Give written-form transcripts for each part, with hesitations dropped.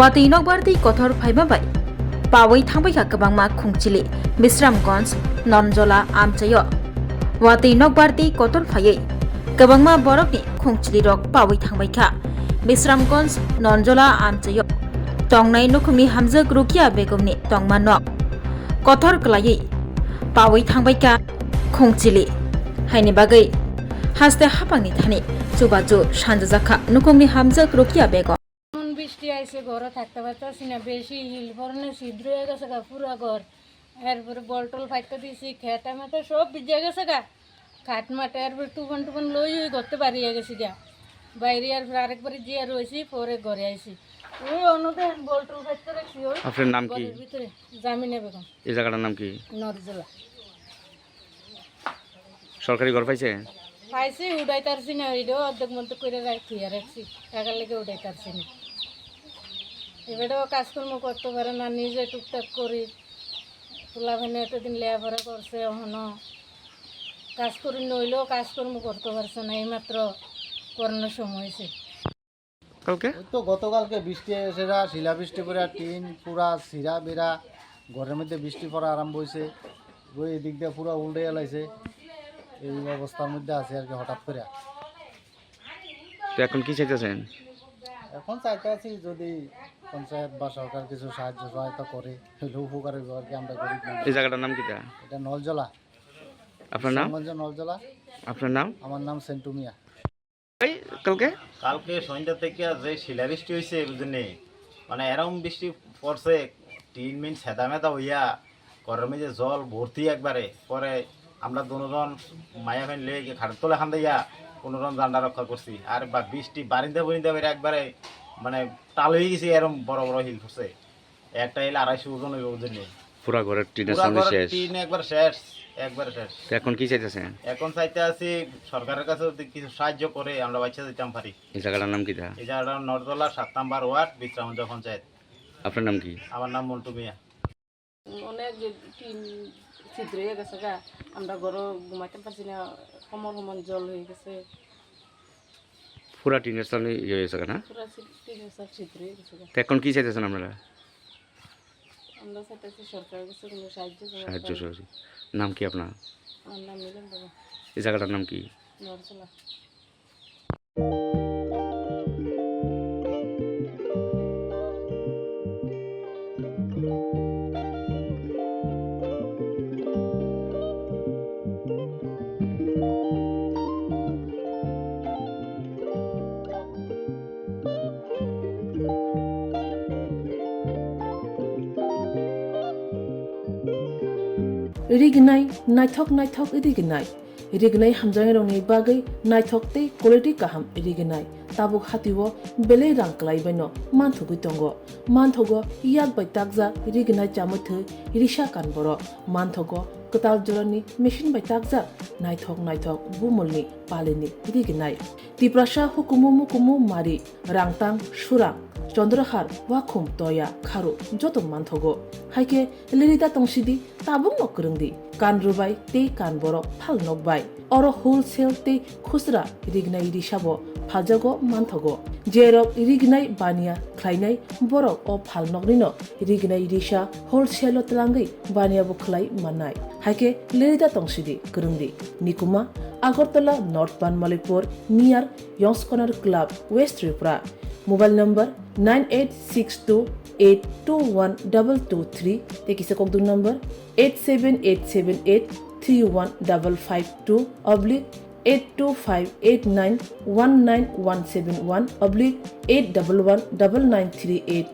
Watay nokbarti kothor phaimabai pawai thangbaika kwbangma khungchili Bisramganj Nonjola amchayo Watay nokbarti kothor phaiye kwbangma borokni khungchili rok pawai thangbaika Bisramganj Nonjola amchayo tongnai nukhungni hamjak Rukia Begumni tongma nok kothor klaiye pawai thangbaika khungchili haini bagai haste hapangni thani chubaju sanjajaka nukhungni hamjak Rukia Begum বৃষ্টি আইসে ঘরে থাকতে পারতেছি না, বেশি hill পড়নে ছিদ্র হয়ে গেছে গা পুরা ঘর। এরপরে বলটল ফাইতে দিয়েছি, খেটা মাঠে সব ভিজে গেছে গা, খাট মাঠে এরপরে টুপন লই ওই করতে পারিয়ে গেছি গা বাইরে। এরপরে আরেকবারে যে রয়েছি পরে ঘরে আইসি ওই অন্যদের বলটল ফাইতে রাখছি। ওই আপনার নাম কি? ভিতরে জামিনে বেগম। এই জায়গাটার নাম কি? নরজলা। সরকারি ঘর পাইছে? পাইছি, উড়াই তারছি না, ওইটাও অর্ধেক মধ্যে করে রাখছি, টাকার লেগে উড়াই তারছি না। এবারেও কাজকর্ম করতে পারে না, নিজে টুকটাক করি। পোলাভানে এতদিন লেখাপড়া করছে, এখনও কাজ করি নইলেও কাজকর্ম করতে পারছে না, এইমাত্র করোনার সময় হয়েছে। তো গতকালকে বৃষ্টি এসেরা শিলাবৃষ্টি করে টিন পুরা সিরা বেড়া ঘরের মধ্যে বৃষ্টি পড়া আরম্ভ হয়েছে। ওই এদিক দিয়ে পুরা উল্টে এলাইছে, এই অবস্থার মধ্যে আছে আর কি। হঠাৎ করে তো এখন কি চাইতেছেন? এখন চাইতে আছি যদি পঞ্চায়েত বা সরকার কিছু সাহায্য সহায়তা করে হলে উপকার হইব আর কি। আমরা গরিব মানুষ। এই জায়গাটার নাম কিটা? এটা নলজলা। আপনার নাম? নলজলা। আপনার নাম? আমার নাম সেন্টু মিয়া। কালকে সন্ধ্যা থেকে যে শিলাবৃষ্টি হয়েছে বুঝলি, মানে এরকম বৃষ্টি পড়ছে, টিন মিন সেদা মেদা হইয়া ঘরের মধ্যে জল ভর্তি একবারে। পরে আমরা দুজন মায়া ফ্যান লেগে খাটের তোলা খান দিয়া কোনোরকম জান্ডা রক্ষা করছি। আর বা বৃষ্টি বারিন্দা বেড়ে একবারে মানে টাল হয়ে গেছে, এরকম বড় বড় হিল পড়ছে। একটা হিল 250 ওজন হইব বুঝলি। পুরা ঘরের টিনের সামনে শেষ? টিন একবার শেষ, একবারে শেষ। এখন কি চাইতেছেন? এখন চাইতে আছি সরকারের কাছে যদি কিছু সাহায্য করে আমরা বাচ্চা দিতাম পারি। এই জায়গাটার নাম কিটা? এই জায়গাটা নরজলা 7 নম্বর ওয়ার্ড, বিশ্রামগঞ্জ পঞ্চায়েত। আপনার নাম কি? আমার নাম মন্টু মিয়া। অনেক টিন ছিদ্র হয়ে গেছে গা, আমরা ঘরে ঘুমাইতে পারছি না, সমান জল হয়ে গেছে, পুরা টিনের সামনে ইয়ে হয়েছে না? পুরা টিনের সব ছিদ্র হয়ে গেছে গা। তো এখন কি চাইতেছেন আপনারা? আমরা চাইতেছি সরকারের কাছে কোনো সাহায্য সাহায্য। নাম কি আপনার? আমার নাম মিলন বাবা। এই জায়গাটার নাম কি? নরজলা। Rignai naithok irignai rignai hamjang rongni bagai naithok tei quality kaham rignai tabuk hatiwo belai rang klaibaino manthugui tongo manthogo yak bai takja rignai chamuthu irisa kanboro manthogo ketal jorani machine bai takja naithok bumulni palini rignai tiprasa hukumu mari rangtang surang চন্দ্রহার ওয়াখুম তয়া খারু যত মানথগো হাইকে লিরিতা তংসিদি তাবুং নকরংদি কান রুবাই তে কান বরক ফাল নকবাই or wholesale তে খুচরা রিগনাই রিসাবো ফাজাগো মানথগো জেরক রিগনাই বানিয়া খ্লাইনাই বরক ও ফাল নকনিনো রিগনাই রিসা হোলসেল তলাঙ্গি বানিয়া বখলাই মানাই হাইকে লিরিতা তংসিদি করংদি নিকুমা Agartala north Banamalipur near Young's Corner Club West Tripura mobile number 9862821223 tekisa kokdu number 87878315552 oblique 82589191171 oblique 8119938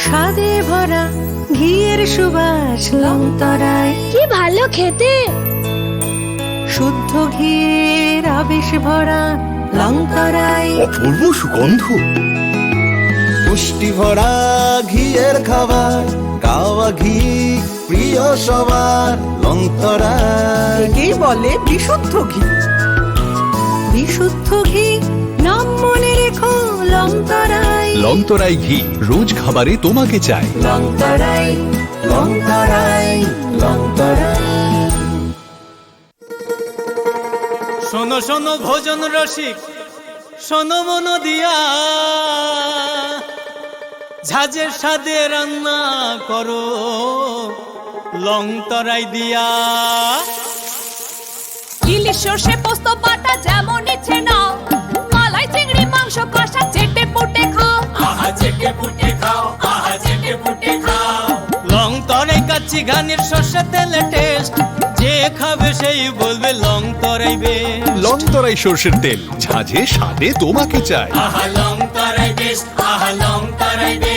স্বাদে ভরা ঘিয়ের সুবাস লংতরায় কি ভালো খেতে, শুদ্ধ ঘিয়ের আবেশ ভরা লংতরায় অপূর্ব সুগন্ধ, পুষ্টি ভরা ঘিয়ের খাবার, গাওয়া ঘি প্রিয় সবার লংতরায়। একেই বলে বিশুদ্ধ ঘি। বিশুদ্ধ ঘি নাম মনে রেখো লংতরায়। লংতরাই ঘি রোজ খাবারে তোমাকে চাই। লংতরায় লংতরায় লংতরায়। শোনো শোনো ভোজন রসিক, শোনো মন দিয়া ঝাঁঝের সাদে রান্না করো লং তরাই দিয়া ইলিশ সর্ষে পোস্ত বাটা যেমন ইচ্ছে নাও মালাই চিংড়ি মাংস কষা চেটে পুটে খাও আহা চেটে পুটে খাও আহা চেটে পুটে খাও লং তরাই কাচ্চি ঘানির সর্ষে তেলে টেস্ট যে খাবে সেই বলবে লং তরাই বেশ লং তরাই সর্ষের তেল ঝাঁঝে স্বাদে তোমাকে চাই। আহা লং তরাই বেশ আহা লং তরাই বেশ।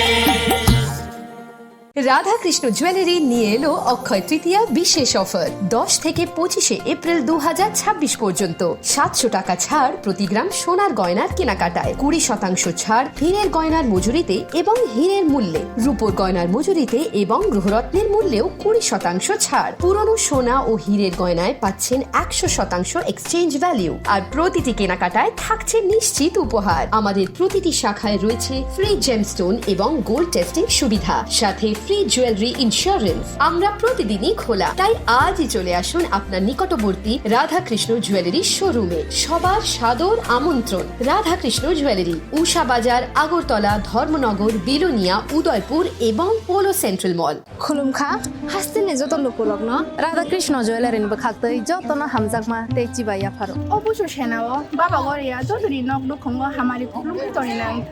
রাধাকৃষ্ণ জুয়েলারি নিয়ে এলো অক্ষয় তৃতীয়া বিশেষ অফার 10 থেকে 25 এপ্রিল 2026 পর্যন্ত 700 টাকা ছাড় প্রতি গ্রাম সোনার গয়নার কেনাকাটায় 20% ছাড় হীরের গয়নার মজুরিতে এবং হীরের মূল্যে রূপোর গয়নার মজুরিতে এবং গ্রহরত্নের মূল্যেও 20% ছাড় পুরনো সোনা ও হীরের গয়নায় পাচ্ছেন 100% এক্সচেঞ্জ ভ্যালু আর প্রতিটি কেনাকাটায় থাকছে নিশ্চিত উপহার আমাদের প্রতিটি শাখায় রয়েছে ফ্রি জেমস্টোন এবং গোল্ড টেস্টিং সুবিধা সাথে ফ্রি জুয়েলারি ইন্স্যুরেন্স আমরা প্রতিদিনই খোলা তাই আজই চলে আসুন আপনার নিকটবর্তী রাধাকৃষ্ণ জুয়েলারি শোরুমে সবার সাদর আমন্ত্রণ রাধাকৃষ্ণ জুয়েলারি উষা বাজার আগরতলা ধর্মনগর বিলোনিয়া উদয়পুর এবং পোলো সেন্ট্রাল মল खुलुमखा हास्तिने जत लोकलग्न राधाकृष्ण ज्वेलारिन बखाक्तै जतन हामजाकमा तेचिबा याफारो অবশ্য সেনাও বাবা গরিয়া যতরি নক দুখঙ্গ হামারি খুলুম তরি নাংথ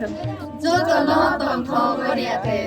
जतन तन्थ गरियाते